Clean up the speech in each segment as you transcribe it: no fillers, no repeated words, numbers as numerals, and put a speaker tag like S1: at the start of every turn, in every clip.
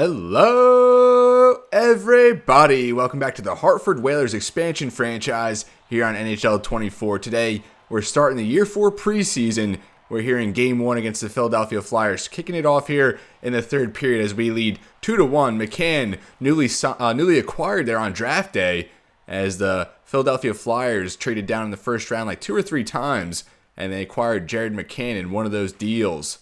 S1: Hello, everybody. Welcome back to the Hartford Whalers expansion franchise here on NHL 24. Today, we're starting the Year 4 preseason. We're here in Game 1 against the Philadelphia Flyers, kicking it off here in the third period as we lead 2-1. McCann, newly acquired there on draft day, as the Philadelphia Flyers traded down in the first round like 2 or 3 times, and they acquired Jared McCann in one of those deals.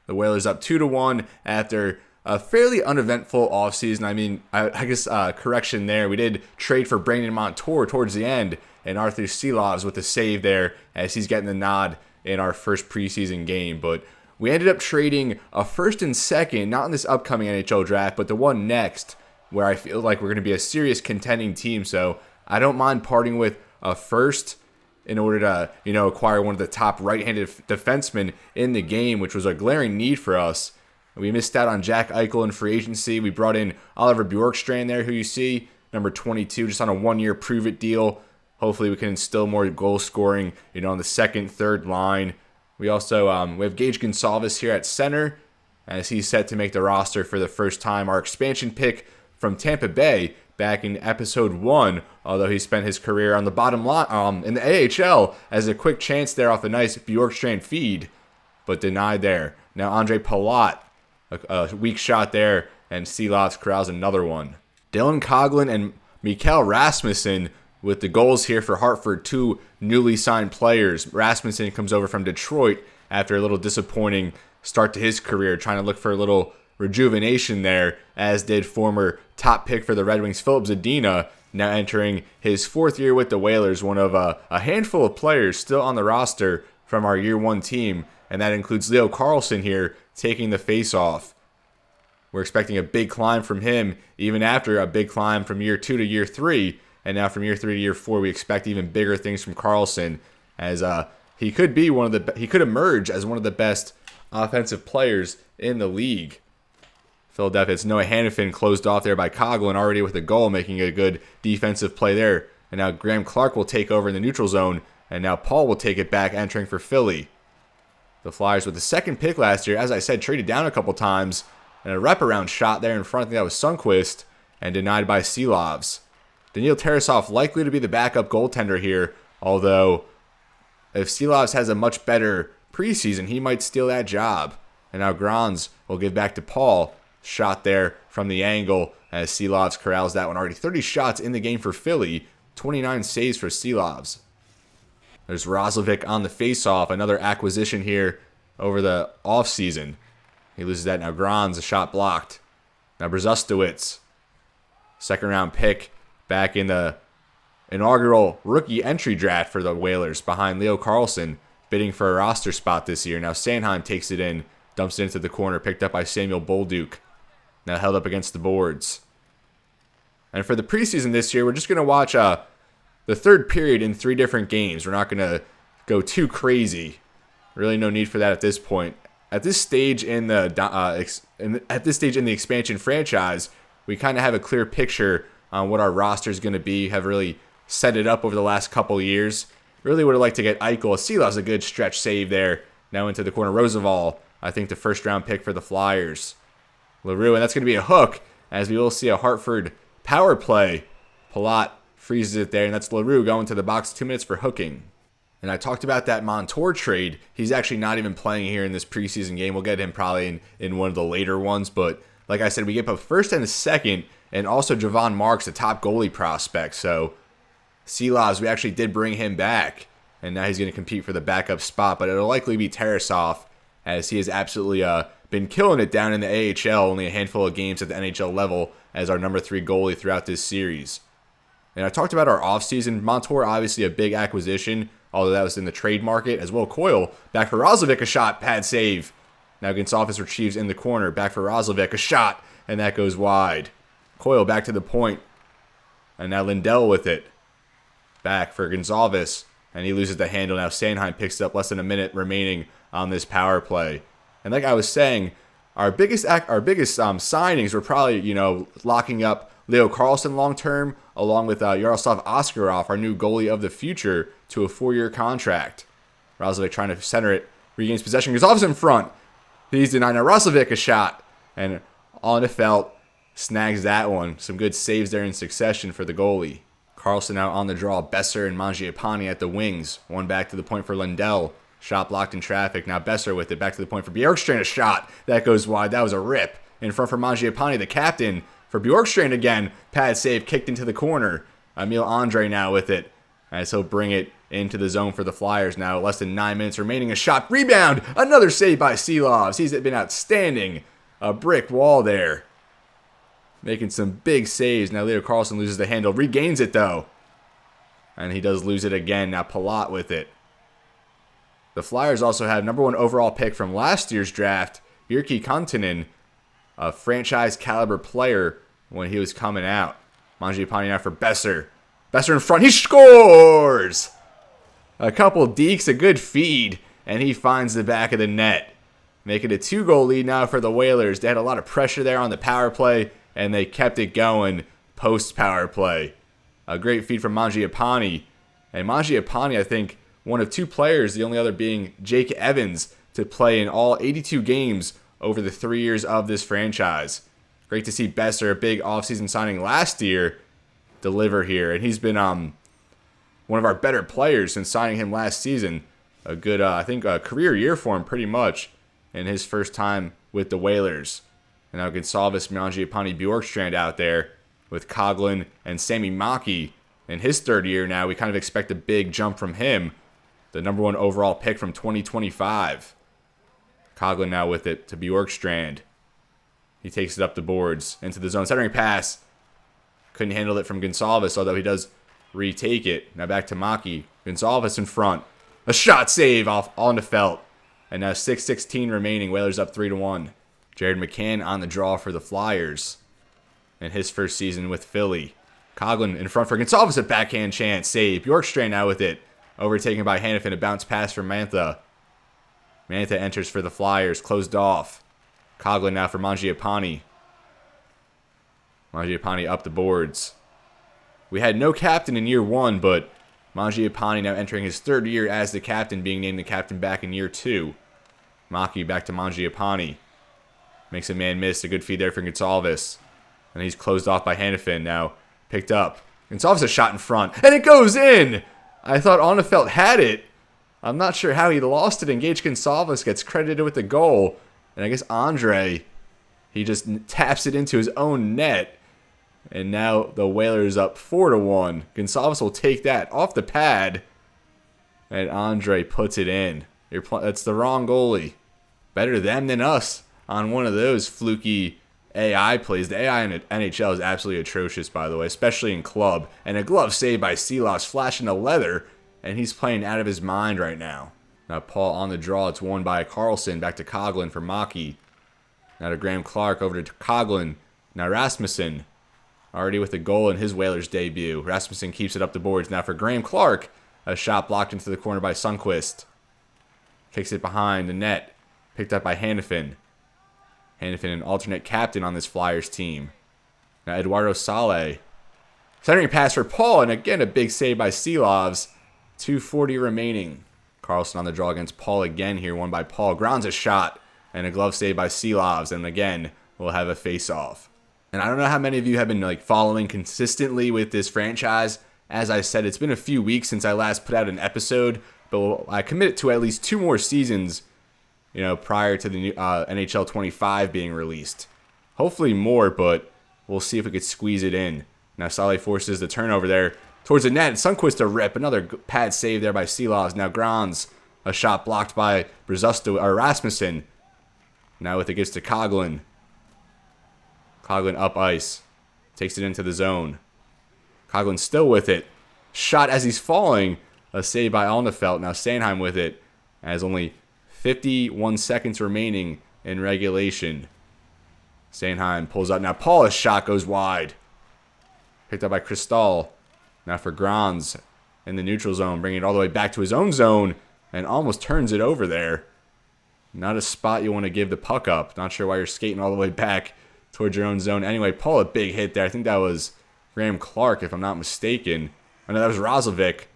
S1: The Whalers up 2-1 after a fairly uneventful offseason. I mean, I guess correction there. We did trade for Brandon Montour towards the end, and Arturs Silovs with a save there as he's getting the nod in our first preseason game. But we ended up trading a first and second, not in this upcoming NHL draft, but the one next, where I feel like we're going to be a serious contending team. So I don't mind parting with a first in order to, acquire one of the top right-handed defensemen in the game, which was a glaring need for us. We missed out on Jack Eichel in free agency. We brought in Oliver Bjorkstrand there, who you see, number 22, just on a one-year prove-it deal. Hopefully we can instill more goal scoring, on the second, third line. We also we have Gage Gonsalves here at center, as he's set to make the roster for the first time. Our expansion pick from Tampa Bay back in episode 1, although he spent his career on the bottom line in the AHL as a quick chance there off a nice Bjorkstrand feed, but denied there. Now Andre Palat, a weak shot there, and Silovs corrals another one. Dylan Coghlan and Mikael Rasmussen with the goals here for Hartford, 2 newly signed players. Rasmussen comes over from Detroit after a little disappointing start to his career, trying to look for a little rejuvenation there, as did former top pick for the Red Wings, Filip Zadina, now entering his 4th year with the Whalers, one of a handful of players still on the roster from our Year 1 team, and that includes Leo Carlsson here taking the face-off. We're expecting a big climb from him, even after a big climb from Year 2 to Year 3, and now from Year 3 to Year 4, we expect even bigger things from Carlsson, as he could emerge as one of the best offensive players in the league. Philadelphia, it's Noah Hannafin closed off there by Coghlan, already with a goal, making a good defensive play there. And now Graham Clark will take over in the neutral zone, and now Paul will take it back, entering for Philly. The Flyers with the second pick last year, as I said, traded down a couple times, and a wraparound shot there in front. I think that was Sundqvist, and denied by Silovs. Daniil Tarasov likely to be the backup goaltender here, although if Silovs has a much better preseason, he might steal that job. And now Grans will give back to Paul. Shot there from the angle as Silovs corrals that one. Already 30 shots in the game for Philly, 29 saves for Silovs. There's Roslovic on the faceoff, another acquisition here over the offseason. He loses that. Now Grans, a shot blocked. Now Brzustowicz, second round pick back in the inaugural rookie entry draft for the Whalers behind Leo Carlsson, bidding for a roster spot this year. Now Sanheim takes it in, dumps it into the corner, picked up by Samuel Bolduc. Now held up against the boards. And for the preseason this year, we're just going to watch the third period in 3 different games. We're not going to go too crazy. Really no need for that at this point. At this stage in the expansion franchise, we kind of have a clear picture on what our roster is going to be. Have really set it up over the last couple of years. Really would have liked to get Eichel. Silovs a good stretch save there. Now into the corner. Roosevelt, I think the first round pick for the Flyers. LaRue, and that's going to be a hook, as we will see a Hartford power play. Palat freezes it there, and that's LaRue going to the box, 2 minutes for hooking. And I talked about that Montour trade. He's actually not even playing here in this preseason game. We'll get him probably in one of the later ones, but like I said, we get a first and a second, and also Javon Marks, the top goalie prospect. So Silovs, we actually did bring him back, and now he's going to compete for the backup spot, but it'll likely be Tarasov, as he has absolutely been killing it down in the AHL, only a handful of games at the NHL level as our number 3 goalie throughout this series. And I talked about our offseason. Montour, obviously a big acquisition, although that was in the trade market as well. Coyle, back for Roslovic, a shot, pad save. Now Gonsalves retrieves in the corner, back for Roslovic, a shot, and that goes wide. Coyle back to the point, and now Lindell with it. Back for Gonsalves, and he loses the handle. Now Sanheim picks up less than a minute remaining on this power play. And like I was saying, our biggest signings were probably, locking up Leo Carlsson long term, along with Yaroslav Askarov, our new goalie of the future, to a 4-year contract. Roslovic trying to center it, regains possession. Gonsalves in front. He's denied. Now Roslovic a shot, and On the felt. Snags that one. Some good saves there in succession for the goalie. Carlson out on the draw. Besser and Mangiapane at the wings. One back to the point for Lundell. Shot blocked in traffic. Now Besser with it. Back to the point for Bjorkstrand. A shot. That goes wide. That was a rip. In front for Mangiapane, the captain. For Bjorkstrand again. Pad save. Kicked into the corner. Emil Andre now with it. As he'll bring it into the zone for the Flyers now. Less than 9 minutes remaining. A shot. Rebound. Another save by Silovs. He's been outstanding. A brick wall there. Making some big saves. Now Leo Carlson loses the handle. Regains it though. And he does lose it again. Now Palat with it. The Flyers also have #1 overall pick from last year's draft. Jyrki Kontunen. A franchise caliber player when he was coming out. Mangiapane now for Besser. Besser in front. He scores! A couple dekes, a good feed. And he finds the back of the net. Making a 2-goal lead now for the Whalers. They had a lot of pressure there on the power play. And they kept it going post-power play. A great feed from Mangiapane. And Mangiapane, I think, one of 2 players, the only other being Jake Evans, to play in all 82 games over the 3 years of this franchise. Great to see Besser, a big offseason signing last year, deliver here. And he's been one of our better players since signing him last season. A good, I think, a career year for him pretty much in his first time with the Whalers. And now Gonsalves, Mangiapane, Bjorkstrand out there with Coghlan and Sami Maki in his 3rd year now. We kind of expect a big jump from him. The #1 overall pick from 2025. Coghlan now with it to Bjorkstrand. He takes it up the boards into the zone. Centering pass. Couldn't handle it from Gonsalves, although he does retake it. Now back to Maki. Gonsalves in front. A shot save off on the felt. And now 6:16 remaining. Whalers up 3-1. Jared McCann on the draw for the Flyers in his first season with Philly. Coghlan in front for Gonsalves, a backhand chance. Save. Bjorkstrand now with it. Overtaken by Hanifin. A bounce pass from Mantha. Mantha enters for the Flyers. Closed off. Coghlan now for Mangiapane. Mangiapane up the boards. We had no captain in year 1, but Mangiapane now entering his 3rd year as the captain, being named the captain back in year 2. Maki back to Mangiapane. Makes a man miss. A good feed there for Gonsalves. And he's closed off by Hanifin. Now picked up. Gonsalves a shot in front. And it goes in! I thought Onefelt had it. I'm not sure how he lost it. And Gage Gonsalves gets credited with the goal. And I guess Andre, he just taps it into his own net. And now the Whalers up 4-1. Gonsalves will take that off the pad. And Andre puts it in. That's the wrong goalie. Better them than us on one of those fluky AI plays. The AI in the NHL is absolutely atrocious, by the way, especially in club. And a glove save by Silovs, flashing the leather, and he's playing out of his mind right now. Now Paul on the draw. It's won by Carlson. Back to Coghlan for Maki. Now to Graham Clark. Over to Coghlan. Now Rasmussen. Already with a goal in his Whalers debut. Rasmussen keeps it up the boards. Now for Graham Clark. A shot blocked into the corner by Sundqvist. Kicks it behind the net. Picked up by Hanifin. Hanifin, an alternate captain on this Flyers team. Now Eduardo Sale. Centering pass for Paul, and again a big save by Silovs. 2:40 remaining. Carlson on the draw against Paul again here, won by Paul. Grounds a shot, and a glove save by Silovs, and again we'll have a face-off. And I don't know how many of you have been following consistently with this franchise. As I said, it's been a few weeks since I last put out an episode, but I committed to at least 2 more seasons, prior to the new, NHL 25 being released. Hopefully more, but we'll see if we could squeeze it in. Now Sale forces the turnover there towards the net. Sundqvist a rip. Another pad save there by Silovs. Now Grans, a shot blocked by Rasmussen. Now with it gets to Coghlan. Coghlan up ice. Takes it into the zone. Coghlan still with it. Shot as he's falling. A save by Alnefelt. Now Sanheim with it. As only 51 seconds remaining in regulation. Sanheim pulls up. Now Paul's shot goes wide. Picked up by Cristal. Now for Grans in the neutral zone. Bringing it all the way back to his own zone. And almost turns it over there. Not a spot you want to give the puck up. Not sure why you're skating all the way back towards your own zone. Anyway, Paul a big hit there. I think that was Graham Clark, if I'm not mistaken. I know that was Roslovic.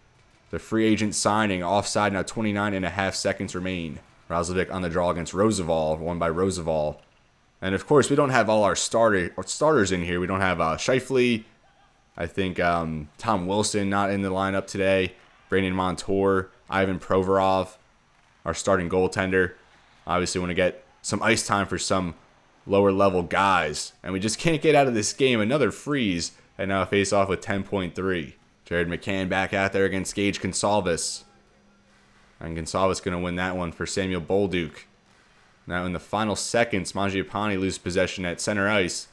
S1: The free agent signing. Offside now, 29.5 seconds remain. Roslovic on the draw against Roosevelt. Won by Roosevelt. And of course, we don't have all our starters in here. We don't have Scheifele. I think Tom Wilson not in the lineup today. Brandon Montour, Ivan Provorov, our starting goaltender. Obviously, want to get some ice time for some lower level guys. And we just can't get out of this game. Another freeze. And now a face off with 10.3. Jared McCann back out there against Gage Gonsalves. And Gonsalves going to win that one for Samuel Bolduc. Now in the final seconds, Mangiapane loses possession at center ice.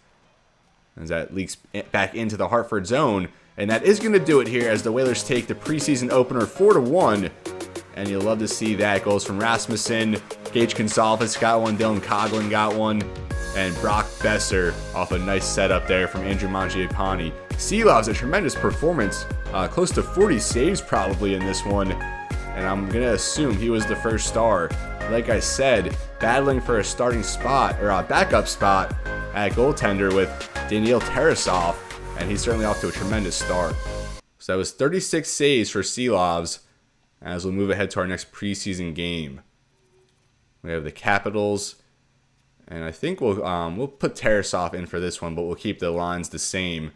S1: As that leaks back into the Hartford zone. And that is going to do it here as the Whalers take the preseason opener 4-1. And you'll love to see that. Goals from Rasmussen, Gage Gonsalves got one, Dylan Coghlan got one, and Brock Besser off a nice setup there from Andrew Mangiapane. Silovs, a tremendous performance, close to 40 saves probably in this one. And I'm going to assume he was the first star. Like I said, battling for a starting spot, or a backup spot at goaltender with Daniil Tarasov, and he's certainly off to a tremendous start. So that was 36 saves for Silovs, as we'll move ahead to our next preseason game. We have the Capitals, and I think we'll put Tarasov in for this one, but we'll keep the lines the same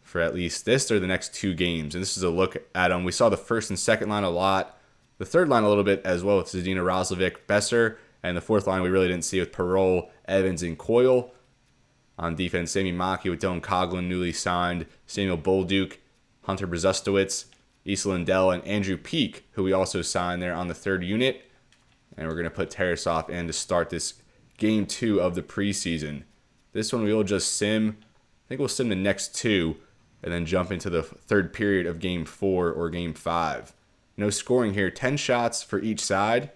S1: for at least this or the next 2 games. And this is a look at them. We saw the first and second line a lot, the third line a little bit as well with Zadina, Roslovic, Besser, and the fourth line we really didn't see with Perreault, Evans, and Coyle. On defense, Sami Maki with Dylan Coghlan newly signed, Samuel Bolduc, Hunter Brzustowicz, Issa Lindell, and Andrew Peak, who we also signed there on the third unit. And we're going to put Tarasov in to start this game 2 of the preseason. This one we will just sim. I think we'll sim the next 2 and then jump into the third period of game 4 or game 5. No scoring here. 10 shots for each side.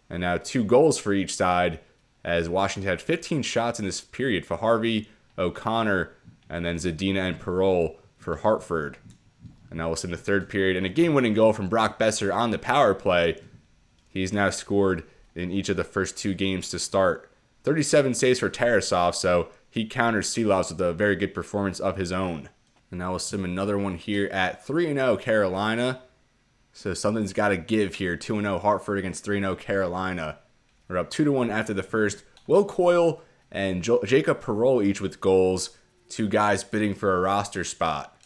S1: And now 2 goals for each side, as Washington had 15 shots in this period for Harvey, O'Connor, and then Zadina and Perreault for Hartford. And now we'll sim the third period. And a game-winning goal from Brock Besser on the power play. He's now scored in each of the first 2 games to start. 37 saves for Tarasov, so he counters Silovs with a very good performance of his own. And now we'll sim another one here at 3-0 Carolina. So something's got to give here. 2-0 Hartford against 3-0 Carolina. We're up 2-1 after the first. Will Coyle and Jacob Perreault each with goals. 2 guys bidding for a roster spot.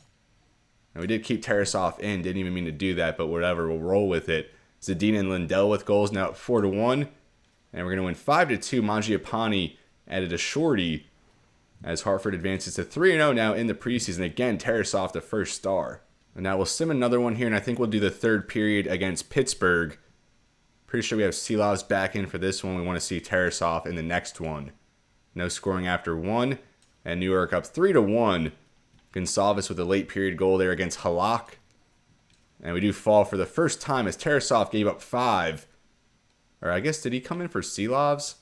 S1: And we did keep Tarasov in. Didn't even mean to do that, but whatever. We'll roll with it. Zadina and Lindell with goals now at 4-1. And we're going to win 5-2. Mangiapane added a shorty as Hartford advances to 3-0 now in the preseason. Again, Tarasov the first star. And now we'll sim another one here, and I think we'll do the third period against Pittsburgh. Pretty sure we have Silovs back in for this one. We want to see Tarasov in the next one. No scoring after 1. And New York up 3-1. Gonsalves with a late period goal there against Helllooo. And we do fall for the first time as Tarasov gave up 5. Or I guess, did he come in for Silovs?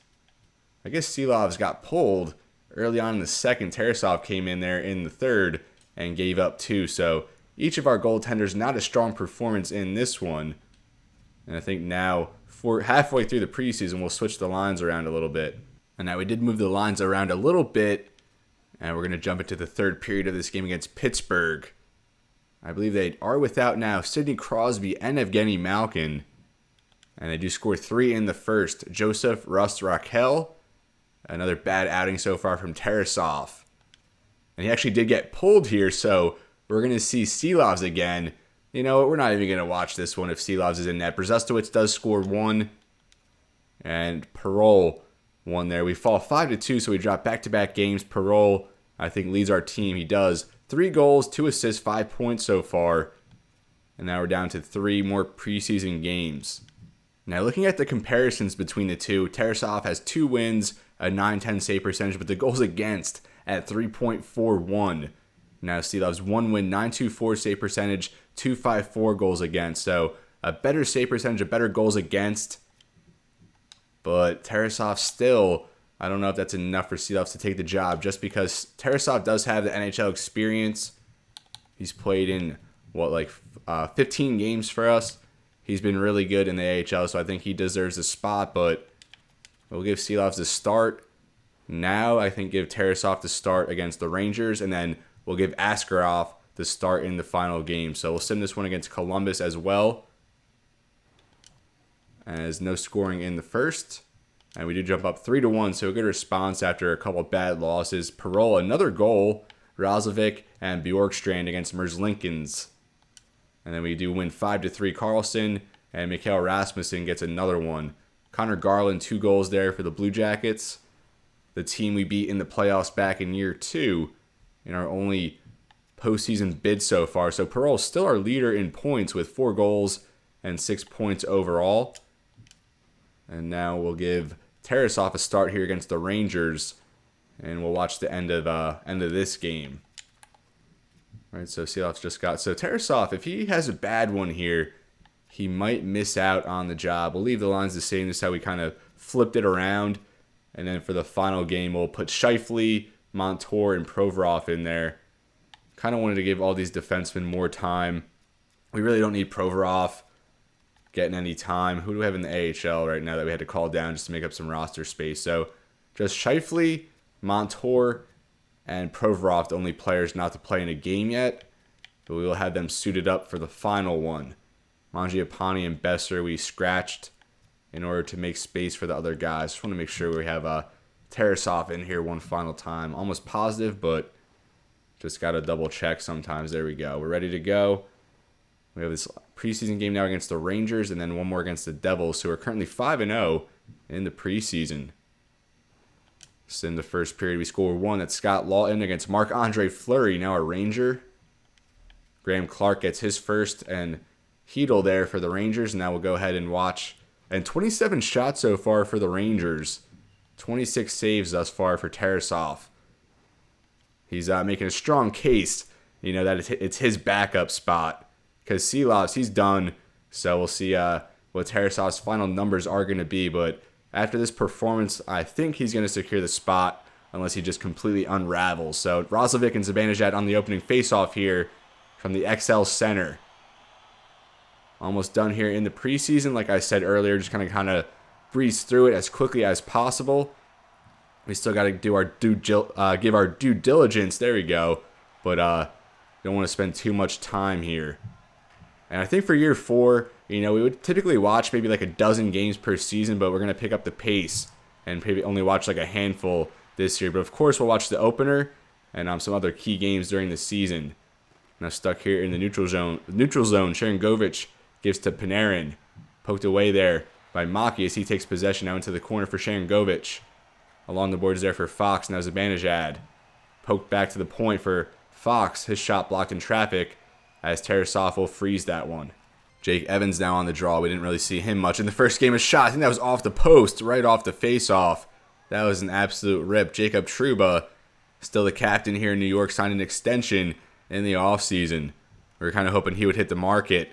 S1: I guess Silovs got pulled early on in the second. Tarasov came in there in the third and gave up 2. So each of our goaltenders not a strong performance in this one. And I think now, for halfway through the preseason, we'll switch the lines around a little bit. And now we did move the lines around a little bit. And we're going to jump into the third period of this game against Pittsburgh. I believe they are without now Sidney Crosby and Evgeny Malkin. And they do score 3 in the first. Joseph Rust Raquel. Another bad outing so far from Tarasov. And he actually did get pulled here, so we're going to see Silovs again. You know what? We're not even going to watch this one if Silovs is in net. Brzustowicz does score 1. And Perreault 1 there. We fall 5-2, so we drop back-to-back games. Perreault, I think, leads our team. He does. 3 goals, 2 assists, 5 points so far. And now we're down to 3 more preseason games. Now, looking at the comparisons between the two, Tarasov has 2 wins, a 9-10 save percentage, but the goals against at 3.41. Now, Silovs 1 win, 9.24 save percentage, 2.54 goals against. So, a better save percentage, a better goals against. But Tarasov still, I don't know if that's enough for Silovs to take the job, just because Tarasov does have the NHL experience. He's played in, 15 games for us. He's been really good in the AHL, so I think he deserves a spot, but we'll give Silovs a start. Now, I think give Tarasov the start against the Rangers, and then we'll give Askarov the start in the final game. So we'll sim this one against Columbus as well, as no scoring in the first. And we do jump up 3-1, so a good response after a couple of bad losses. Perreault, another goal. Roslovic and Bjorkstrand against Merzlinkins. And then we do win 5-3 Carlson, and Mikael Rasmussen gets another one. Connor Garland, 2 goals there for the Blue Jackets. The team we beat in the playoffs back in year 2 in our only postseason bid so far. So Perreault still our leader in points with 4 goals and 6 points overall. And now we'll give Tarasov a start here against the Rangers, and we'll watch the end of this game. All right, so Silovs just got... So Tarasov, if he has a bad one here, he might miss out on the job. We'll leave the lines the same. This is how we kind of flipped it around. And then for the final game, we'll put Scheifele, Montour, and Provorov in there. Kind of wanted to give all these defensemen more time. We really don't need Provorov getting any time. Who do we have in the AHL right now that we had to call down just to make up some roster space? So just Scheifele, Montour, and Provorov, the only players not to play in a game yet. But we will have them suited up for the final one. Mangiapane and Besser we scratched in order to make space for the other guys. Just want to make sure we have Tarasov in here one final time. Almost positive, but just got to double check sometimes. There we go. We're ready to go. We have this preseason game now against the Rangers, and then one more against the Devils, who are currently 5-0 in the preseason. So in the first period, we score 1. That's Scott Lawton against Marc-Andre Fleury, now a Ranger. Graham Clark gets his first, and Hedl there for the Rangers. Now we'll go ahead and watch. And 27 shots so far for the Rangers. 26 saves thus far for Tarasov. He's making a strong case, that it's his backup spot. Because Silovs, he's done. So we'll see what Tarasov's final numbers are going to be. But after this performance, I think he's going to secure the spot unless he just completely unravels. So Roslovic and Zibanejad on the opening faceoff here from the XL Center. Almost done here in the preseason. Like I said earlier, just kind of breeze through it as quickly as possible. We still got to do our give our due diligence. There we go. But don't want to spend too much time here. And I think for year 4, we would typically watch maybe like a dozen games per season, but we're going to pick up the pace and maybe only watch like a handful this year. But of course, we'll watch the opener and some other key games during the season. Now stuck here in the neutral zone. Sharangovich gives to Panarin. Poked away there by Maki as he takes possession now into the corner for Sharangovich. Along the boards there for Fox. Now Zibanejad. Poked back to the point for Fox. His shot blocked in traffic as Tarasov will freeze that one. Jake Evans now on the draw. We didn't really see him much in the first game of shot. I think that was off the post, right off the face-off. That was an absolute rip. Jacob Trouba, still the captain here in New York, signed an extension in the offseason. We were kind of hoping he would hit the market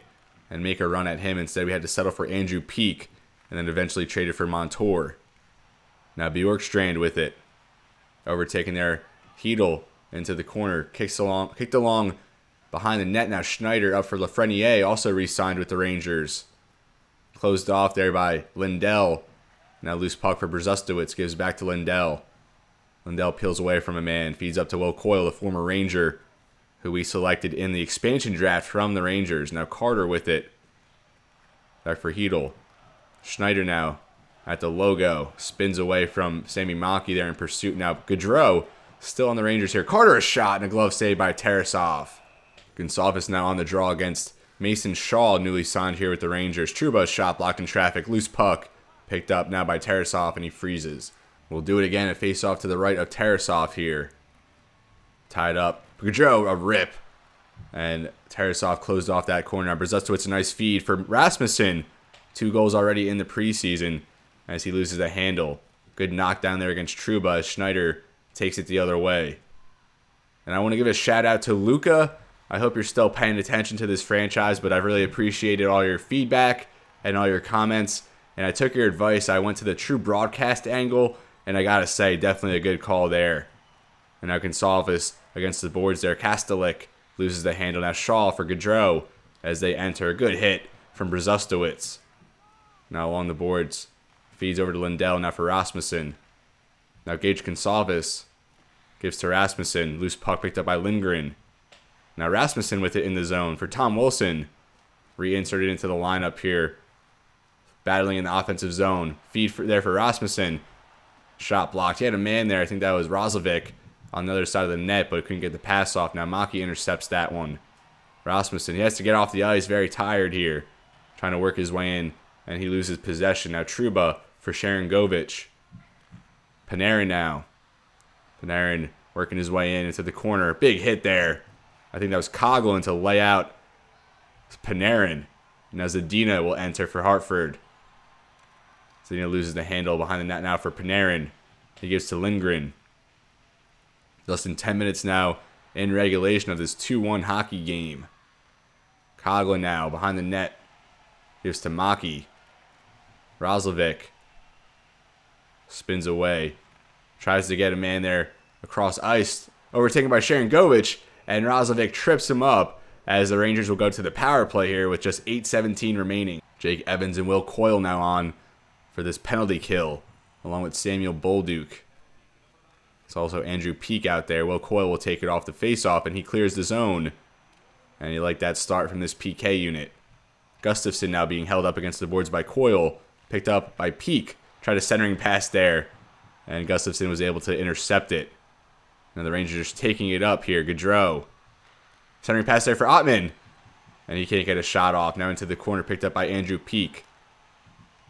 S1: and make a run at him. Instead, we had to settle for Andrew Peak and then eventually traded for Montour. Now Bjorkstrand with it. Overtaking there. Hedl into the corner. Kicked along behind the net. Now Schneider up for Lafreniere, also re-signed with the Rangers. Closed off there by Lindell. Now loose puck for Brzustowicz. Gives back to Lindell. Lindell peels away from a man. Feeds up to Will Coyle, the former Ranger, who we selected in the expansion draft from the Rangers. Now Carter with it. Back for Hedl. Schneider now at the logo. Spins away from Sammy Maki there in pursuit. Now Gaudreau still on the Rangers here. Carter a shot and a glove save by Tarasov. Gonsalves now on the draw against Mason Shaw, newly signed here with the Rangers. Trouba's shot blocked in traffic. Loose puck picked up now by Tarasov and he freezes. We'll do it again. A face-off to the right of Tarasov here. Tied up. Gaudreau, a rip. And Tarasov closed off that corner. Now Brzustowicz, a nice feed for Rasmussen. 2 goals already in the preseason as he loses a handle. Good knockdown there against Trouba as Schneider takes it the other way. And I want to give a shout out to Luca. I hope you're still paying attention to this franchise, but I've really appreciated all your feedback and all your comments. And I took your advice. I went to the true broadcast angle, and I got to say, definitely a good call there. And now Gonsalves against the boards there. Kastelik loses the handle. Now Shaw for Gaudreau as they enter. A good hit from Brzustowicz. Now along the boards. Feeds over to Lindell. Now for Rasmussen. Now Gage Gonsalves gives to Rasmussen. Loose puck picked up by Lindgren. Now Rasmussen with it in the zone for Tom Wilson. Reinserted into the lineup here battling in the offensive zone. Feed there for Rasmussen. Shot blocked. He had a man there. I think that was Roslovic on the other side of the net, but couldn't get the pass off. Now Maki intercepts that one. Rasmussen, he has to get off the ice. Very tired here. Trying to work his way in, and he loses possession. Now Trouba for Sharangovich. Panarin now. Panarin working his way into the corner. Big hit there. I think that was Coghlan to lay out Panarin. Now Zadina will enter for Hartford. Zadina loses the handle behind the net now for Panarin. He gives to Lindgren. Less than 10 minutes now in regulation of this 2-1 hockey game. Coghlan now behind the net. Gives to Maki. Roslovic spins away. Tries to get a man there across ice. Overtaken by Sharangovich. And Roslovic trips him up as the Rangers will go to the power play here with just 8:17 remaining. Jake Evans and Will Coyle now on for this penalty kill, along with Samuel Bolduc. It's also Andrew Peak out there. Will Coyle will take it off the faceoff, and he clears the zone. And you like that start from this PK unit. Gustafsson now being held up against the boards by Coyle. Picked up by Peak. Tried a centering pass there, and Gustafsson was able to intercept it. Now the Rangers taking it up here. Gaudreau. Centering pass there for Ottman. And he can't get a shot off. Now into the corner, picked up by Andrew Peak.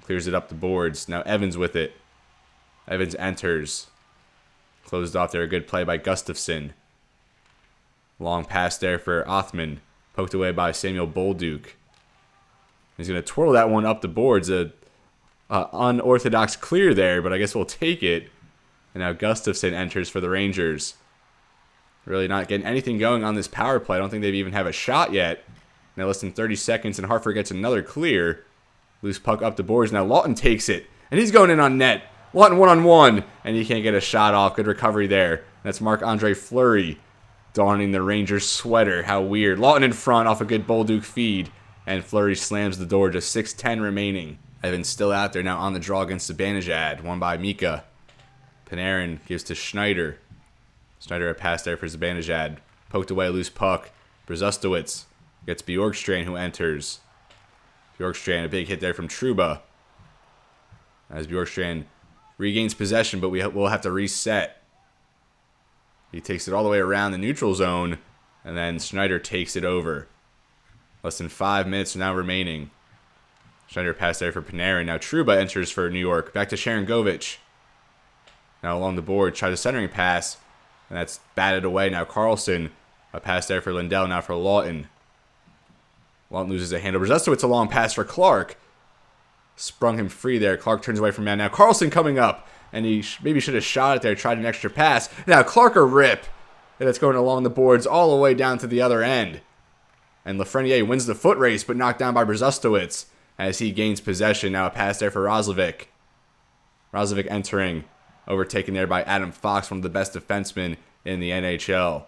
S1: Clears it up the boards. Now Evans with it. Evans enters. Closed off there. A good play by Gustafsson. Long pass there for Othman. Poked away by Samuel Bolduc. He's going to twirl that one up the boards. A unorthodox clear there, but I guess we'll take it. And now Gustafsson enters for the Rangers. Really not getting anything going on this power play. I don't think they even have a shot yet. Now less than 30 seconds, and Hartford gets another clear. Loose puck up the boards. Now Lawton takes it, and he's going in on net. Lawton one-on-one, and he can't get a shot off. Good recovery there. That's Marc-Andre Fleury donning the Rangers sweater. How weird. Lawton in front off a good Bolduc feed, and Fleury slams the door. Just 6:10 remaining. Evans still out there now on the draw against Zibanejad. Won by Mika. Panarin gives to Schneider. Schneider a pass there for Zibanejad. Poked away, loose puck. Brzustowicz gets Bjorkstrand, who enters. Bjorkstrand, a big hit there from Trouba. As Bjorkstrand regains possession, but we'll have to reset. He takes it all the way around the neutral zone, and then Schneider takes it over. Less than 5 minutes now remaining. Schneider pass there for Panarin. Now Trouba enters for New York. Back to Sharangovich. Now along the board, tries a centering pass, and that's batted away. Now Carlson, a pass there for Lindell, now for Lawton. Lawton loses a handle. Brzustowicz a long pass for Clark. Sprung him free there. Clark turns away from man. Now Carlson coming up, and he maybe should have shot it there, tried an extra pass. Now Clark a rip, and it's going along the boards all the way down to the other end. And Lafreniere wins the foot race, but knocked down by Brzustowicz as he gains possession. Now a pass there for Roslovic. Roslovic entering. Overtaken there by Adam Fox, one of the best defensemen in the NHL.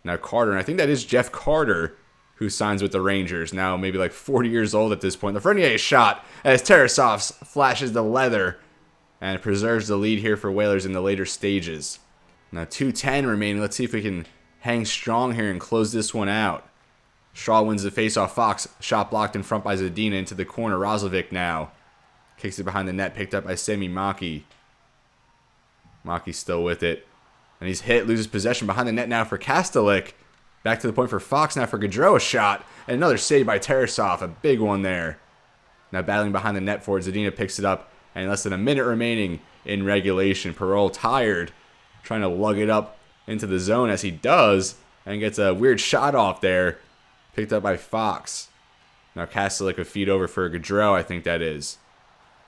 S1: Now Carter, and I think that is Jeff Carter, who signs with the Rangers. Now maybe like 40 years old at this point. Lafreniere shot as Tarasov flashes the leather and preserves the lead here for Whalers in the later stages. Now 2:10 remaining. Let's see if we can hang strong here and close this one out. Shaw wins the faceoff. Fox shot blocked in front by Zadina into the corner. Roslovic now kicks it behind the net, picked up by Semi Maki. Maki's still with it. And he's hit, loses possession behind the net now for Kastelik. Back to the point for Fox now for Gaudreau, a shot. And another save by Tarasov, a big one there. Now battling behind the net for it, Zadina picks it up. And less than a minute remaining in regulation. Perreault tired, trying to lug it up into the zone as he does. And gets a weird shot off there. Picked up by Fox. Now Kastelik a feed over for Gaudreau, I think that is.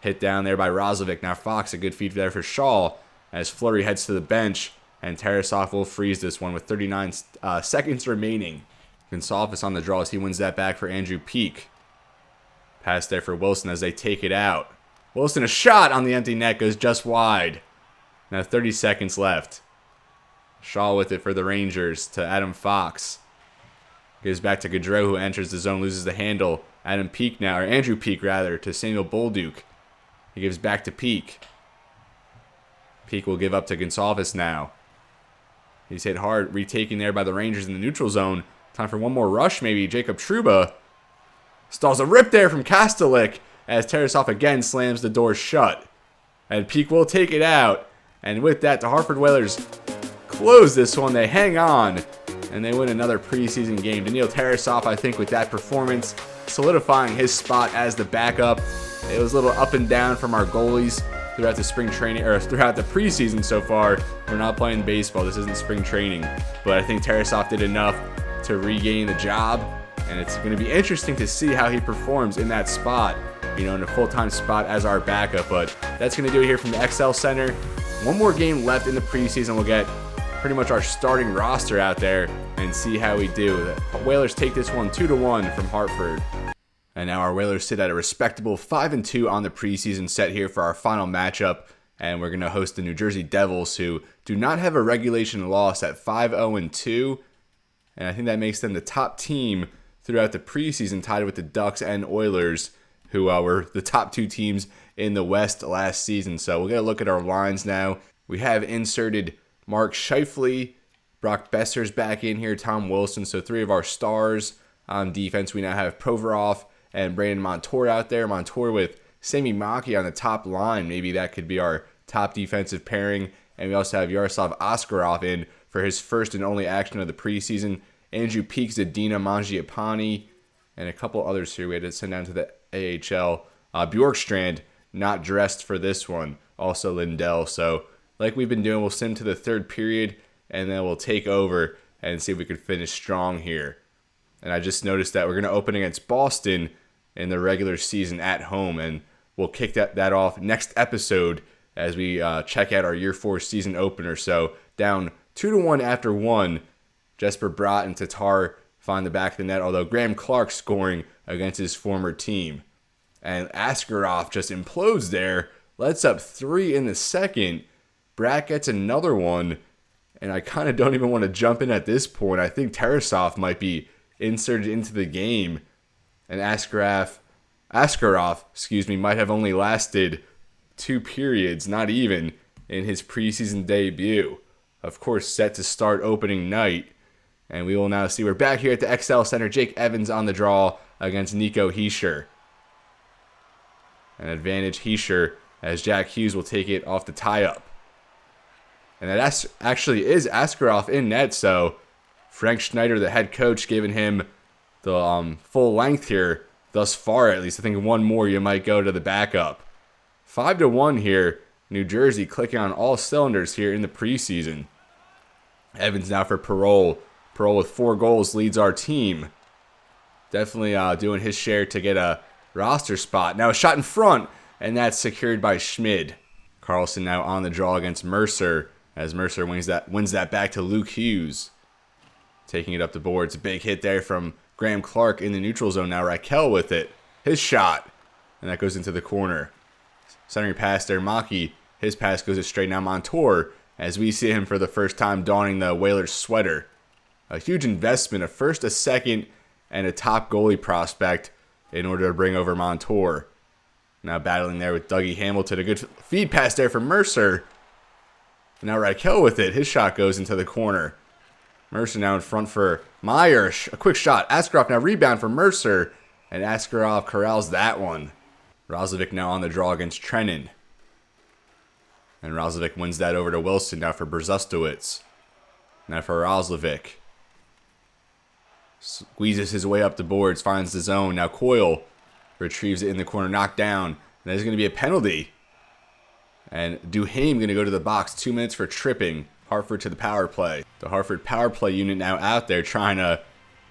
S1: Hit down there by Roslovic. Now Fox, a good feed there for Shaw. As Fleury heads to the bench, and Tarasov will freeze this one with 39 seconds remaining. Gonsalves on the draw as he wins that back for Andrew Peak. Pass there for Wilson as they take it out. Wilson, a shot on the empty net, goes just wide. Now 30 seconds left. Shaw with it for the Rangers to Adam Fox. Gives back to Gaudreau, who enters the zone, loses the handle. Adam Peak now, or Andrew Peak rather, to Samuel Bolduc. He gives back to Peak. Peak will give up to Gonsalves now. He's hit hard, retaken there by the Rangers in the neutral zone. Time for one more rush, maybe. Jacob Trouba stalls a rip there from Kastelik, as Tarasov again slams the door shut. And Peak will take it out. And with that, the Hartford Whalers close this one. They hang on, and they win another preseason game. Daniil Tarasov, I think, with that performance, solidifying his spot as the backup. It was a little up and down from our goalies throughout the spring training, or throughout the preseason so far. We're not playing baseball. This isn't spring training. But I think Tarasov did enough to regain the job, and it's going to be interesting to see how he performs in that spot, in a full-time spot as our backup. But that's going to do it here from the XL Center. One more game left in the preseason. We'll get pretty much our starting roster out there and see how we do. The Whalers take this one 2-1 from Hartford. And now our Whalers sit at a respectable 5-2 on the preseason set here for our final matchup. And we're going to host the New Jersey Devils, who do not have a regulation loss at 5-0-2. And I think that makes them the top team throughout the preseason, tied with the Ducks and Oilers, who were the top two teams in the West last season. So we're going to look at our lines now. We have inserted Mark Scheifele, Brock Besser's back in here, Tom Wilson. So three of our stars on defense. We now have Provorov and Brandon Montour out there. Montour with Sami Maki on the top line. Maybe that could be our top defensive pairing. And we also have Yaroslav Askarov in for his first and only action of the preseason. Andrew Peaks, Zadina Mangiapane, and a couple others here we had to send down to the AHL. Bjorkstrand not dressed for this one. Also Lindell. So like we've been doing, we'll send to the third period, and then we'll take over and see if we can finish strong here. And I just noticed that we're going to open against Boston in the regular season at home, and we'll kick that off next episode as we check out our Year 4 season opener. So down 2-1 after one, Jesper Bratt and Tatar find the back of the net, although Graham Clark scoring against his former team. And Askarov just implodes there, lets up 3 in the second. Bratt gets another one, and I kind of don't even want to jump in at this point. I think Tarasov might be inserted into the game, and Askarov, might have only lasted 2 periods, not even, in his preseason debut. Of course, set to start opening night, and we will now see. We're back here at the XL Center. Jake Evans on the draw against Nico Hischier. An advantage Hischier, as Jack Hughes will take it off the tie-up. And that actually is Askarov in net, so Frank Schneider, the head coach, giving him the full length here, thus far at least. I think one more you might go to the backup. 5-1 here. New Jersey clicking on all cylinders here in the preseason. Evans now for Parole. Parole with 4 goals leads our team. Definitely doing his share to get a roster spot. Now a shot in front, and that's secured by Schmid. Carlson now on the draw against Mercer, as Mercer wins that back to Luke Hughes. Taking it up the boards. A big hit there from Graham Clark in the neutral zone. Now Raquel with it. His shot. And that goes into the corner. Centering pass there. Maki. His pass goes straight. Now Montour, as we see him for the first time donning the Whalers sweater. A huge investment. A first, a second, and a top goalie prospect in order to bring over Montour. Now battling there with Dougie Hamilton. A good feed pass there from Mercer. Now Raquel with it. His shot goes into the corner. Mercer now in front for Meyer. A quick shot. Askarov now rebound for Mercer. And Askarov corrals that one. Roslovic now on the draw against Trennan. And Roslovic wins that over to Wilson now for Brzustowicz. Now for Roslovic. Squeezes his way up the boards. Finds the zone. Now Coyle retrieves it in the corner. Knocked down. And there's going to be a penalty. And Duhaime going to go to the box. 2 minutes for tripping. Hartford to the power play. The Hartford power play unit now out there trying to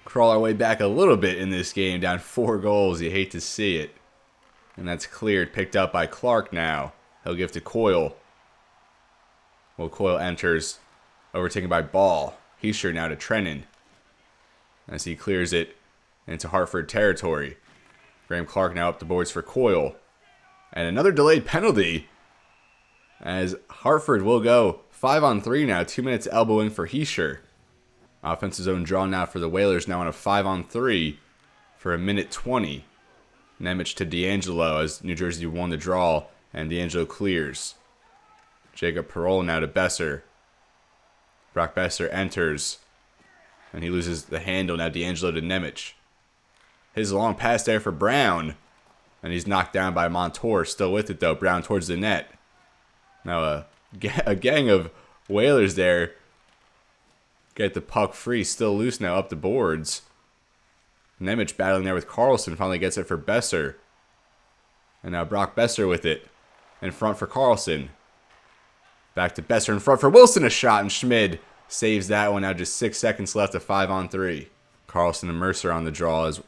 S1: crawl our way back a little bit in this game. Down 4 goals. You hate to see it. And that's cleared. Picked up by Clark now. He'll give to Coyle. Well, Coyle enters. Overtaken by Ball. Hischier now to Trennan. As he clears it into Hartford territory. Graham Clark now up the boards for Coyle. And another delayed penalty. As Hartford will go 5-on-3 now. 2 minutes elbowing for Hischier. Offensive zone draw now for the Whalers. Now on a 5-on-3 for 1:20. Nemec to D'Angelo as New Jersey won the draw. And D'Angelo clears. Jacob Parole now to Besser. Brock Besser enters. And he loses the handle. Now D'Angelo to Nemec. His long pass there for Brown. And he's knocked down by Montour. Still with it, though. Brown towards the net. Now a gang of Whalers there get the puck free. Still loose now up the boards. Nemec battling there with Karlsson. Finally gets it for Besser. And now Brock Besser with it. In front for Karlsson. Back to Besser in front for Wilson. A shot, and Schmid saves that one. Now just 6 seconds left of 5-on-3. Karlsson and Mercer on the draw as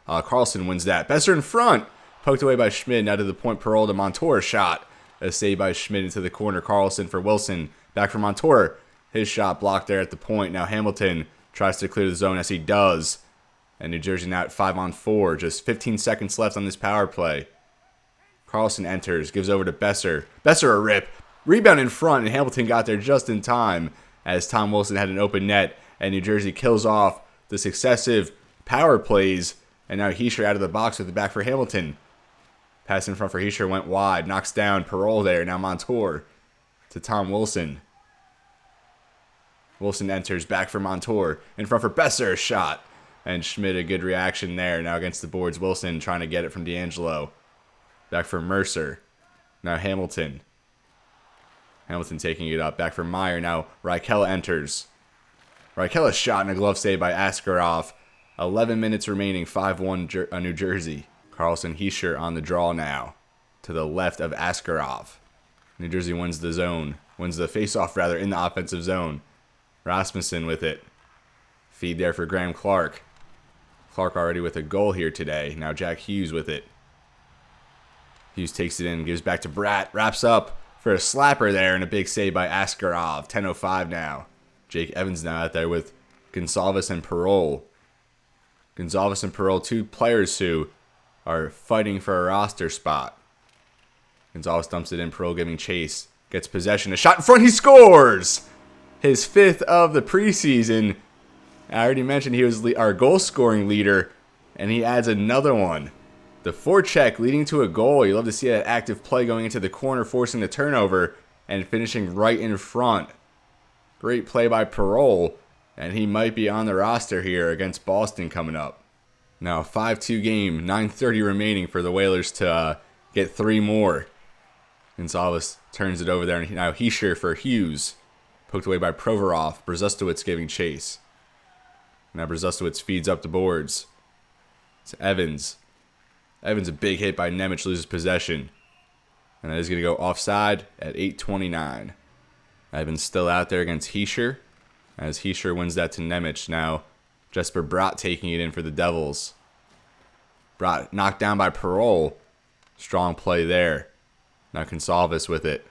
S1: Karlsson wins that. Besser in front. Poked away by Schmid. Now to the point. Perreault to Montour. Shot. A save by Schmid into the corner. Karlsson for Wilson. Back for Montour. His shot blocked there at the point. Now Hamilton tries to clear the zone as he does. And New Jersey now at 5-on-4. Just 15 seconds left on this power play. Karlsson enters. Gives over to Besser. Besser a rip. Rebound in front. And Hamilton got there just in time as Tom Wilson had an open net. And New Jersey kills off the successive power plays. And now Hischier out of the box with the back for Hamilton. Pass in front for Hischier went wide. Knocks down Perreault there. Now Montour to Tom Wilson. Wilson enters back for Montour. In front for Besser. A shot. And Schmid a good reaction there. Now against the boards. Wilson trying to get it from D'Angelo. Back for Mercer. Now Hamilton. Hamilton taking it up. Back for Meyer. Now Reichel enters. Reichel a shot and a glove save by Askarov. 11 minutes remaining. 5-1 New Jersey. Karlsson Hischier on the draw now. To the left of Askarov. New Jersey wins the zone. Wins the face-off rather in the offensive zone. Rasmussen with it. Feed there for Graham Clark. Clark already with a goal here today. Now Jack Hughes with it. Hughes takes it in. Gives back to Bratt. Wraps up for a slapper there and a big save by Askarov. 10:05 now. Jake Evans now out there with Gonsalves and Perreault. Gonsalves and Perreault, two players who are fighting for a roster spot. Gonsalves dumps it in. Perreault giving chase. Gets possession. A shot in front. He scores! His 5th of the preseason. I already mentioned he was our goal-scoring leader, and he adds another one. The forecheck leading to a goal. You love to see that active play going into the corner, forcing the turnover, and finishing right in front. Great play by Perreault, and he might be on the roster here against Boston coming up. Now, 5-2 game, 9:30 remaining for the Whalers to get 3 more. Gonsalves turns it over there, and now Hischier for Hughes. Poked away by Provorov. Brzustowicz giving chase. Now Brzustowicz feeds up the boards. It's Evans. Evans a big hit by Nemec, loses possession. And that is going to go offside at 8:29. Evans still out there against Hischier. As Hischier wins that to Nemec. Now Jesper Bratt taking it in for the Devils. Bratt knocked down by Perreault. Strong play there. Now Gonsalves with it.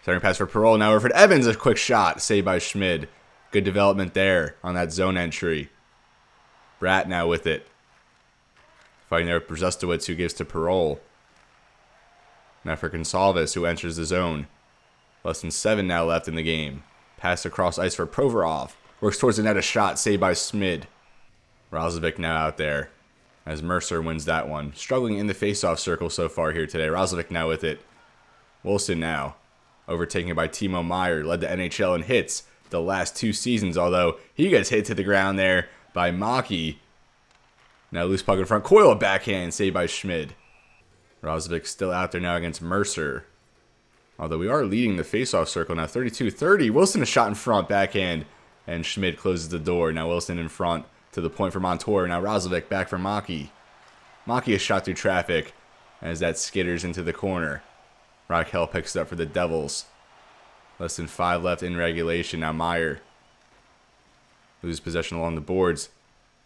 S1: Starting pass for Perreault. Now over for Evans. A quick shot. Saved by Schmid. Good development there on that zone entry. Bratt now with it. Fighting there with Brzustowicz, who gives to Perreault. Now for Gonsalves, who enters the zone. Less than 7 now left in the game. Pass across ice for Provorov. Works towards the net, a shot. Saved by Schmid. Roslovic now out there as Mercer wins that one. Struggling in the face-off circle so far here today. Roslovic now with it. Wilson now. Overtaken by Timo Meier. Led the NHL in hits the last 2 seasons, although he gets hit to the ground there by Maki. Now loose puck in front. Coyle backhand. Saved by Schmid. Roslovic still out there now against Mercer. Although we are leading the face-off circle now. 32-30. Wilson a shot in front. Backhand. And Schmid closes the door. Now Wilson in front to the point for Montour. Now Roslovic back for Maki. Maki a shot through traffic as that skitters into the corner. Reichel picks it up for the Devils. Less than 5 left in regulation. Now Meyer loses possession along the boards.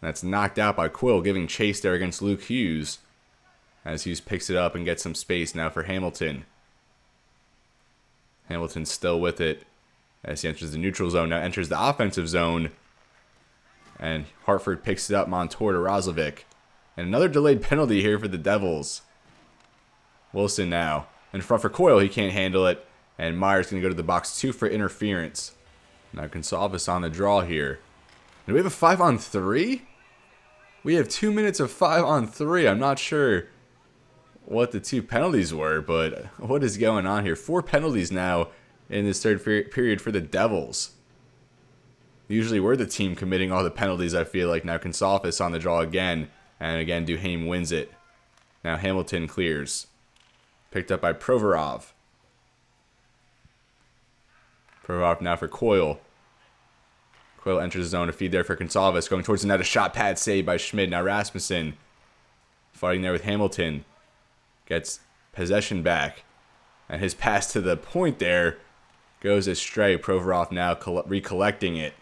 S1: That's knocked out by Quill, giving chase there against Luke Hughes. As Hughes picks it up and gets some space now for Hamilton. Hamilton still with it as he enters the neutral zone. Now enters the offensive zone. And Hartford picks it up. Montour to Roslovic. And another delayed penalty here for the Devils. Wilson now in front for Coyle. He can't handle it. And Meyer's going to go to the box 2 for interference. Now Gonsalves on the draw here. Do we have a 5-on-3? We have 2 minutes of 5-on-3. I'm not sure what the 2 penalties were, but what is going on here? 4 penalties now in this third period for the Devils. Usually we're the team committing all the penalties, I feel like. Now Gonsalves on the draw again. And again, Duhaime wins it. Now Hamilton clears. Picked up by Provorov. Provorov now for Coyle. Coyle enters the zone to feed there for Gonçalves. Going towards the net, a shot pad saved by Schmidt. Now Rasmussen fighting there with Hamilton. Gets possession back. And his pass to the point there goes astray. Provorov now recollecting it.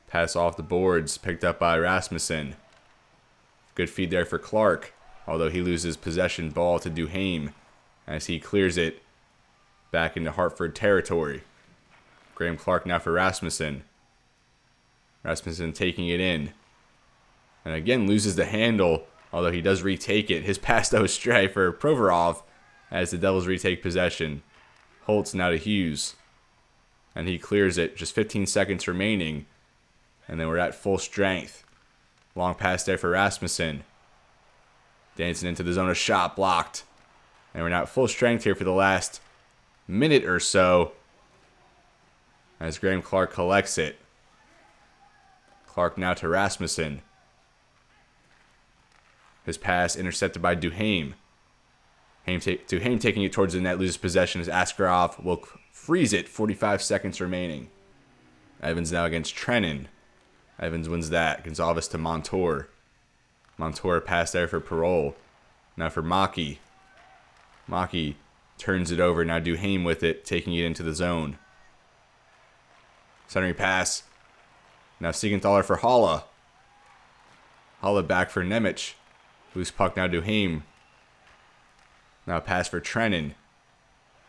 S1: Pass off the boards. Picked up by Rasmussen. Good feed there for Clark. Although he loses possession ball to Duhaime as he clears it back into Hartford territory. Graham Clark now for Rasmussen. Rasmussen taking it in. And again loses the handle, although he does retake it. His pass though astray for Provorov as the Devils retake possession. Holtz now to Hughes. And he clears it. Just 15 seconds remaining. And then we're at full strength. Long pass there for Rasmussen. Dancing into the zone, a shot blocked. And we're now at full strength here for the last minute or so as Graham Clark collects it. Clark now to Rasmussen. His pass intercepted by Duhaime. Duhaime taking it towards the net, loses possession as Askarov will freeze it. 45 seconds remaining. Evans now against Trenin. Evans wins that. Gonçalves to Montour. Montour pass there for Parole. Now for Maki. Maki turns it over. Now Duhaime with it, taking it into the zone. Centering pass. Now Siegenthaler for Haula. Haula back for Nemec. Loose puck now Duhaime. Now pass for Trenin.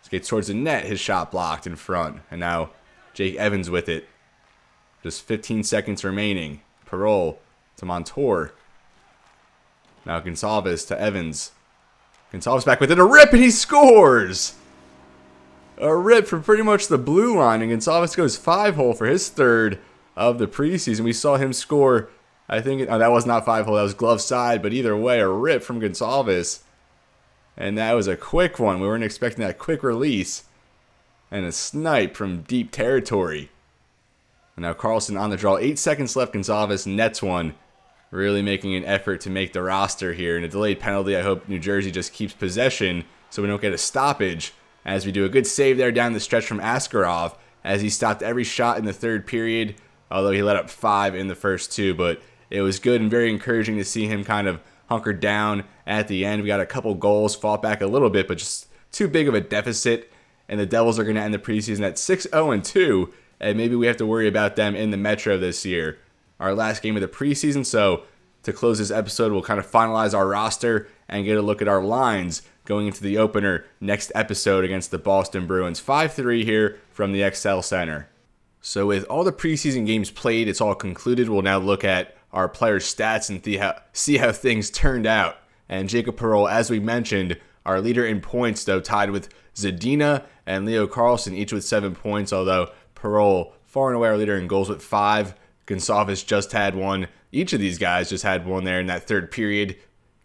S1: Skates towards the net. His shot blocked in front. And now Jake Evans with it. Just 15 seconds remaining. Parole to Montour. Now Gonçalves to Evans. Gonçalves back with it. A rip and he scores! A rip from pretty much the blue line. And Gonçalves goes 5-hole for his third of the preseason. We saw him score, I think, that was not 5-hole. That was glove side. But either way, a rip from Gonçalves. And that was a quick one. We weren't expecting that quick release. And a snipe from deep territory. And now Carlson on the draw. 8 seconds left. Gonçalves nets one. Really making an effort to make the roster here. And a delayed penalty. I hope New Jersey just keeps possession so we don't get a stoppage. As we do a good save there down the stretch from Askarov. As he stopped every shot in the third period. Although he let up 5 in the first 2. But it was good and very encouraging to see him kind of hunkered down at the end. We got a couple goals. Fought back a little bit. But just too big of a deficit. And the Devils are going to end the preseason at 6-0-2. And maybe we have to worry about them in the Metro this year. Our last game of the preseason. So to close this episode, we'll kind of finalize our roster and get a look at our lines going into the opener next episode against the Boston Bruins. 5-3 here from the XL Center. So with all the preseason games played, it's all concluded. We'll now look at our players' stats and see how things turned out. And Jacob Parole, as we mentioned, our leader in points, though, tied with Zadina and Leo Carlson, each with 7 points, although Parole far and away our leader in goals with 5. Gonçalves just had one. Each of these guys just had one there in that third period.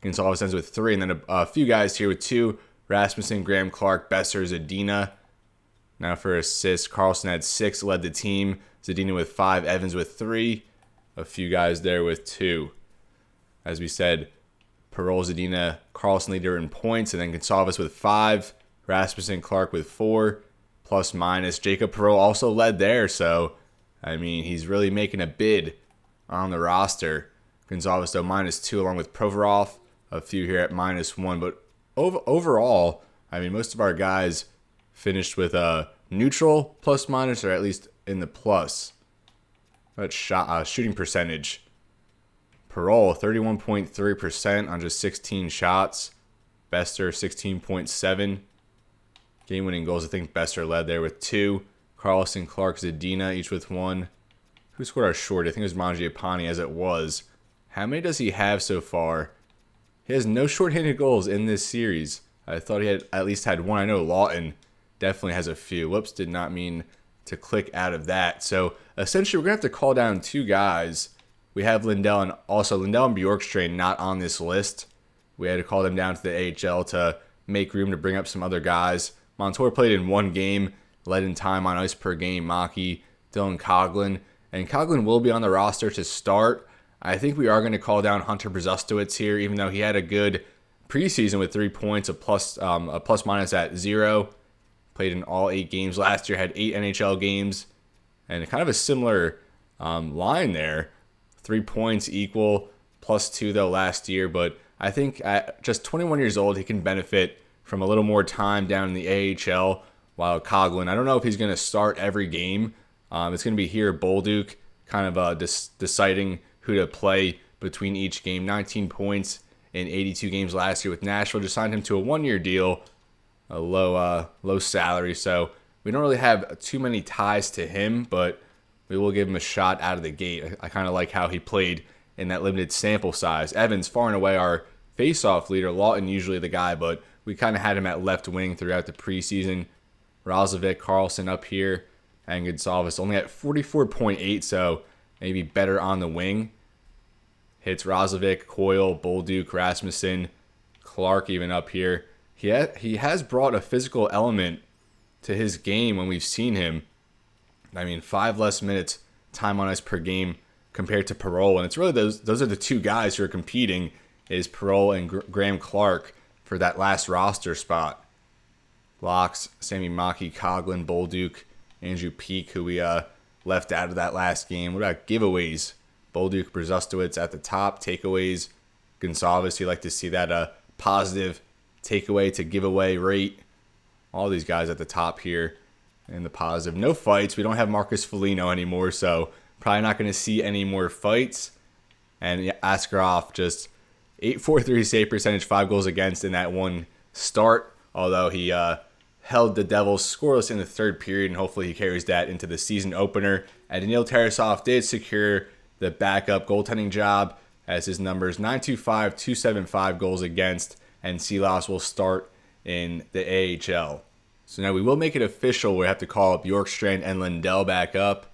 S1: Gonçalves ends with 3, and then a few guys here with 2. Rasmussen, Graham Clark, Besser, Zadina. Now for assists, Carlson had 6, led the team. Zadina with 5, Evans with 3. A few guys there with 2. As we said, Parole, Zadina, Carlson leader in points, and then Gonçalves with 5. Rasmussen, Clark with 4. Plus minus. Jacob Parole also led there, so I mean, he's really making a bid on the roster. Gonçalves, though, -2, along with Provorov. A few here at -1. But overall, I mean, most of our guys finished with a neutral plus minus, or at least in the plus. That's shooting percentage. Parole, 31.3% on just 16 shots. Besser, 16.7. Game-winning goals, I think Besser led there with 2. Carlson, Clark, Zadina, each with 1. Who scored our short? I think it was Mangiapane, as it was. How many does he have so far? He has no short-handed goals in this series. I thought he had at least had 1. I know Lawton definitely has a few. Whoops, did not mean to click out of that. So, essentially, we're going to have to call down 2 guys. We have Lindell and Bjorkstrand not on this list. We had to call them down to the AHL to make room to bring up some other guys. Montour played in 1 game. Led in time on ice per game, Maki, Dylan Coghlan. And Coghlan will be on the roster to start. I think we are going to call down Hunter Brzustowicz here, even though he had a good preseason with 3 points, a plus minus at 0. Played in all 8 games last year, had 8 NHL games, and kind of a similar line there. 3 points equal, +2 though last year, but I think at just 21 years old, he can benefit from a little more time down in the AHL, while Coghlan, I don't know if he's going to start every game. It's going to be here, Bolduc, kind of deciding who to play between each game. 19 points in 82 games last year with Nashville. Just signed him to a 1-year deal, a low salary, so we don't really have too many ties to him, but we will give him a shot out of the gate. I kind of like how he played in that limited sample size. Evans, far and away our face-off leader. Lawton usually the guy, but we kind of had him at left wing throughout the preseason. Roslovic, Carlson up here, and Gonsalves only at 44.8, so maybe better on the wing. Hits Roslovic, Coyle, Bolduc, Rasmussen, Clark even up here. He has brought a physical element to his game when we've seen him. I mean, 5 less minutes time on ice per game compared to Perreault, and it's really those are the 2 guys who are competing, is Perreault and Graham Clark for that last roster spot. Locks, Sammy Maki, Coghlan, Bolduc, Andrew Peak, who we left out of that last game. What about giveaways? Bolduc, Brzustowicz at the top. Takeaways, Gonsalves, you like to see that positive takeaway to giveaway rate. All these guys at the top here in the positive. No fights. We don't have Marcus Foligno anymore, so probably not going to see any more fights. And Askarov, just 8.43 save percentage, 5 goals against in that one start, although he held the Devils scoreless in the third period, and hopefully he carries that into the season opener. And Daniil Tarasov did secure the backup goaltending job, as his numbers 925, 275 goals against, and Silovs will start in the AHL. So now we will make it official. We have to call up Bjorkstrand and Lindell back up.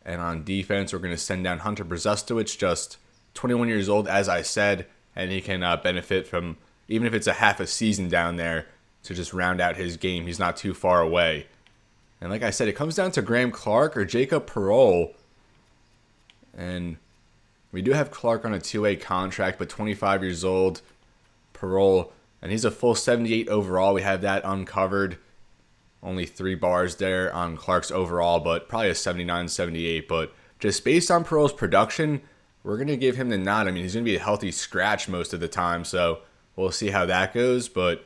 S1: And on defense, we're going to send down Hunter Brzustowicz, just 21 years old, as I said, and he can benefit from, even if it's a half a season down there, to just round out his game. He's not too far away. And like I said, it comes down to Graham Clark or Jacob Perreault. And we do have Clark on a 2-way contract, but 25 years old. Perreault, and he's a full 78 overall. We have that uncovered. Only 3 bars there on Clark's overall, but probably a 79, 78. But just based on Perreault's production, we're going to give him the nod. I mean, he's going to be a healthy scratch most of the time, so we'll see how that goes. But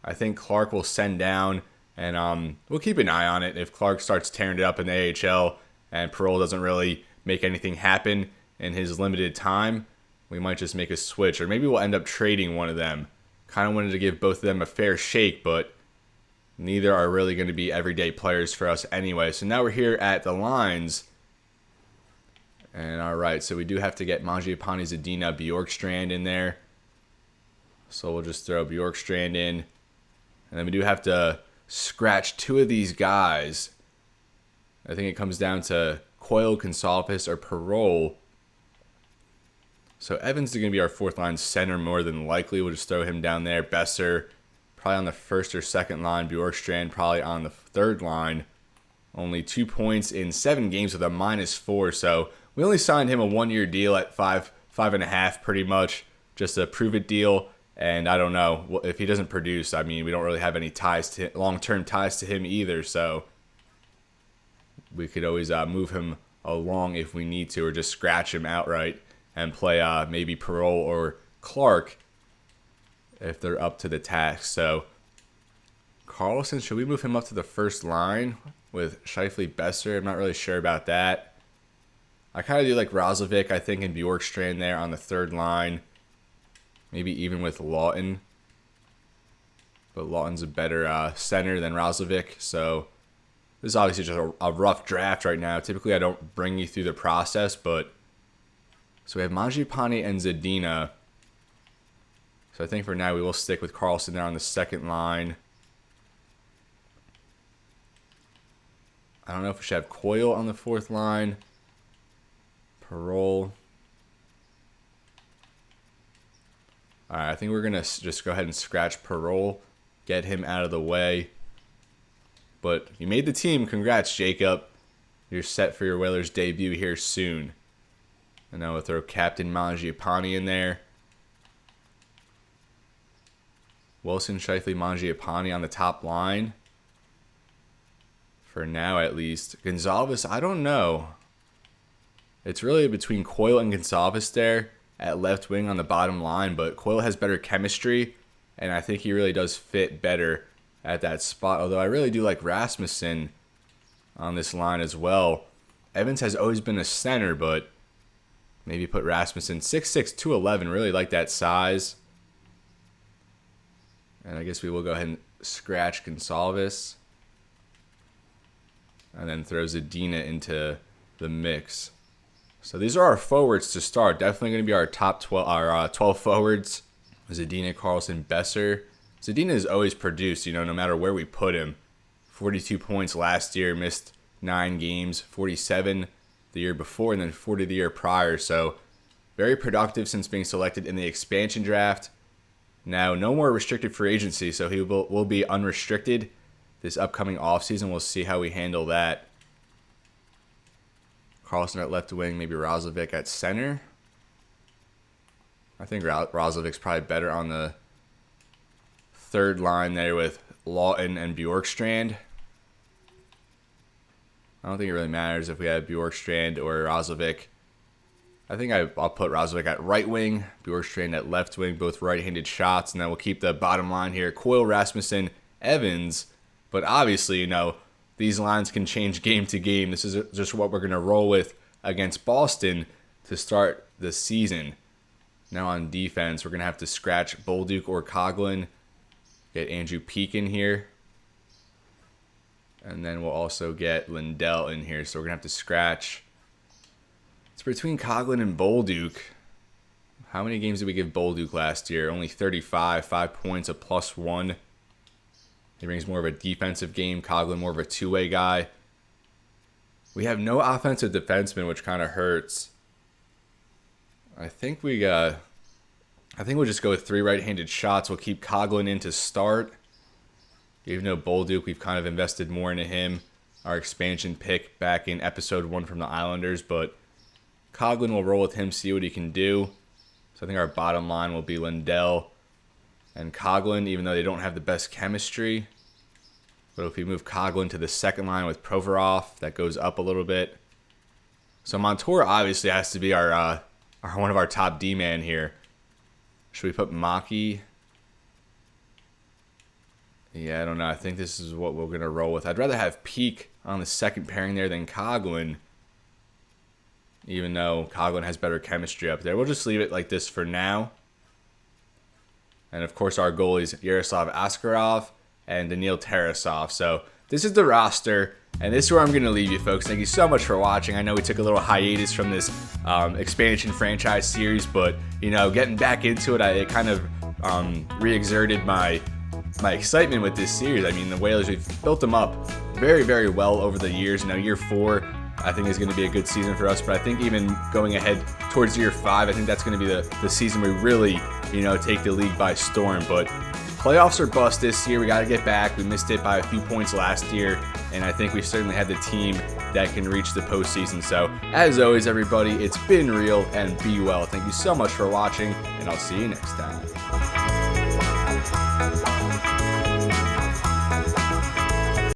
S1: I think Clark will send down, and we'll keep an eye on it. If Clark starts tearing it up in the AHL and Perreault doesn't really make anything happen in his limited time, we might just make a switch, or maybe we'll end up trading one of them. Kind of wanted to give both of them a fair shake, but neither are really going to be everyday players for us anyway. So now we're here at the lines. And all right, so we do have to get Mangiapane, Zadina, Bjorkstrand in there. So we'll just throw Bjorkstrand in. And then we do have to scratch 2 of these guys. I think it comes down to Coyle, Gonsalves, or Perreault. So Evans is going to be our 4th line center more than likely. We'll just throw him down there. Besser probably on the 1st or 2nd line. Bjorkstrand probably on the 3rd line. Only 2 points in 7 games with a -4. So we only signed him a 1-year deal at 5.5 pretty much. Just a prove-it deal. And I don't know, if he doesn't produce, I mean, we don't really have any long-term ties to him either. So we could always move him along if we need to, or just scratch him outright and play maybe Perreault or Clark if they're up to the task. So Carlson, should we move him up to the 1st line with Scheifele, Besser? I'm not really sure about that. I kind of do like Roslovic, I think, and Bjorkstrand there on the 3rd line. Maybe even with Lawton. But Lawton's a better center than Roslovic. So this is obviously just a rough draft right now. Typically, I don't bring you through the process, but so we have Mangiapane and Zadina. So I think for now we will stick with Carlson there on the 2nd line. I don't know if we should have Coyle on the 4th line. Perreault. All right, I think we're going to just go ahead and scratch Perreault, get him out of the way. But you made the team. Congrats, Jacob. You're set for your Whalers debut here soon. And then we'll throw Captain Mangiapane in there. Wilson, Scheifele, Mangiapane on the top line. For now, at least. Gonzalez, I don't know. It's really between Coyle and Gonzalez there at left wing on the bottom line, but Coyle has better chemistry, and I think he really does fit better at that spot, although I really do like Rasmussen on this line as well. Evans has always been a center, but maybe put Rasmussen 6'6", 211, really like that size. And I guess we will go ahead and scratch Gonzalez, and then throw Zadina into the mix. So these are our forwards to start. Definitely going to be our top 12 forwards. Zadina, Carlson, Besser. Zadina has always produced, no matter where we put him. 42 points last year, missed 9 games, 47 the year before, and then 40 the year prior. So very productive since being selected in the expansion draft. Now, no more restricted free agency, so he will be unrestricted this upcoming offseason. We'll see how we handle that. Carlson at left wing, maybe Roslovic at center. I think Roslovic's probably better on the third line there with Lawton and Bjorkstrand. I don't think it really matters if we have Bjorkstrand or Roslovic. I think I'll put Roslovic at right wing, Bjorkstrand at left wing, both right-handed shots, and then we'll keep the bottom line here. Coyle, Rasmussen, Evans. But obviously, these lines can change game to game. This is just what we're going to roll with against Boston to start the season. Now on defense, we're going to have to scratch Bolduc or Coghlan. Get Andrew Peak in here. And then we'll also get Lindell in here. So we're going to have to scratch. It's between Coghlan and Bolduc. How many games did we give Bolduc last year? Only 35, 5 points, a +1. He brings more of a defensive game. Coghlan more of a two-way guy. We have no offensive defenseman, which kind of hurts. I think we'll just go with 3 right-handed shots. We'll keep Coghlan in to start. Even though Bolduc, we've kind of invested more into him. Our expansion pick back in episode 1 from the Islanders, but Coghlan will roll with him, see what he can do. So I think our bottom line will be Lindell and Coghlan, even though they don't have the best chemistry. But if we move Coghlan to the second line with Provorov, that goes up a little bit. So Montour obviously has to be our one of our top D-man here. Should we put Maki? Yeah, I don't know. I think this is what we're going to roll with. I'd rather have Peak on the second pairing there than Coghlan, even though Coghlan has better chemistry up there. We'll just leave it like this for now. And, of course, our goalies, Yaroslav Askarov and Daniil Tarasov. So this is the roster, and this is where I'm going to leave you, folks. Thank you so much for watching. I know we took a little hiatus from this expansion franchise series, but, getting back into it, it kind of re-exerted my excitement with this series. I mean, the Whalers, we've built them up very, very well over the years. Year 4, I think is going to be a good season for us, but I think even going ahead towards year 5, I think that's going to be the season we really, take the league by storm. But playoffs are bust this year. We got to get back. We missed it by a few points last year, and I think we certainly had the team that can reach the postseason. So, as always, everybody, it's been real, and be well. Thank you so much for watching, and I'll see you next time.